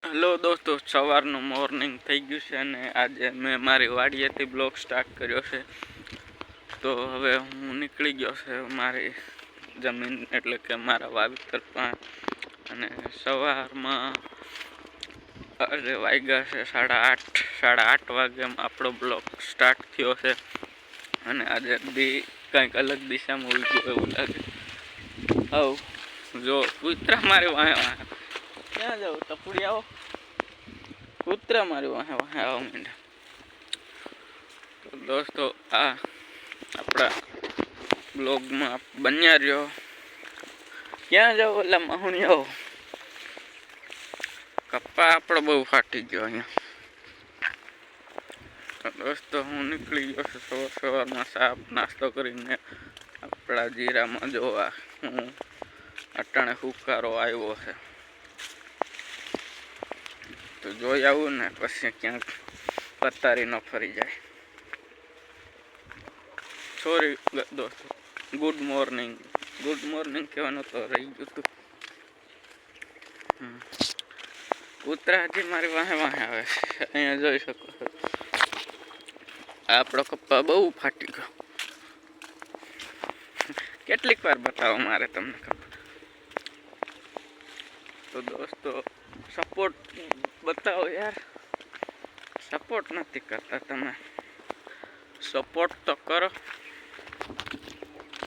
Hello દોસ્તો, સવારનું morning થઈ ગયું છે અને આજે મેં મારી વાડીએથી બ્લોગ સ્ટાર્ટ કર્યો છે. તો હવે હું નીકળી ગયો છે મારી જમીન એટલે કે મારા વાવેતર પર. અને સવારમાં આજે વાગ્યા છે 8:30. 8:30 વાગ્યામાં આપણો બ્લોગ સ્ટાર્ટ થયો છે. અને આજે દી કંઈક અલગ દિશામાં ઉલટું એવું લાગે. જો કૂતરા મારી વાહે વાહે ક્યાં જાવ? તપુડી આવો. કૂતરા મારી વાહે વાહે આવો માંડ્યા. તો દોસ્તો, આ આપણા બ્લોગમાં બન્યા રહ્યો. ક્યાં જાવ? એટલે મહુણિયાઓ કપ્પા આપણો બહુ ફાટી ગયો અહીંયા. તો દોસ્તો, હું નીકળી ગયો છું સવારમાં સાપ નાસ્તો કરીને આપણા જીરામાં જોવા. હું અટાણે હુકારો આવ્યો છે તો જોઈ આવું ને પછી ક્યાંક પતારી ન ફરી જાય. સોરી દોસ્તો, ગુડ મોર્નિંગ કહેવાનું તો રહી ગયું હતું. કૂતરા હજી મારી વાહે વાહે આવે છે. અહીંયા જોઈ શકો છો, આપણો કપ્પા બહુ ફાટી ગયો. કેટલીક વાર બતાવો મારે તમને ખબર. તો દોસ્તો, સપોર્ટ બતાવો યાર. સપોર્ટ નથી કરતા તમે, સપોર્ટ તો કરો.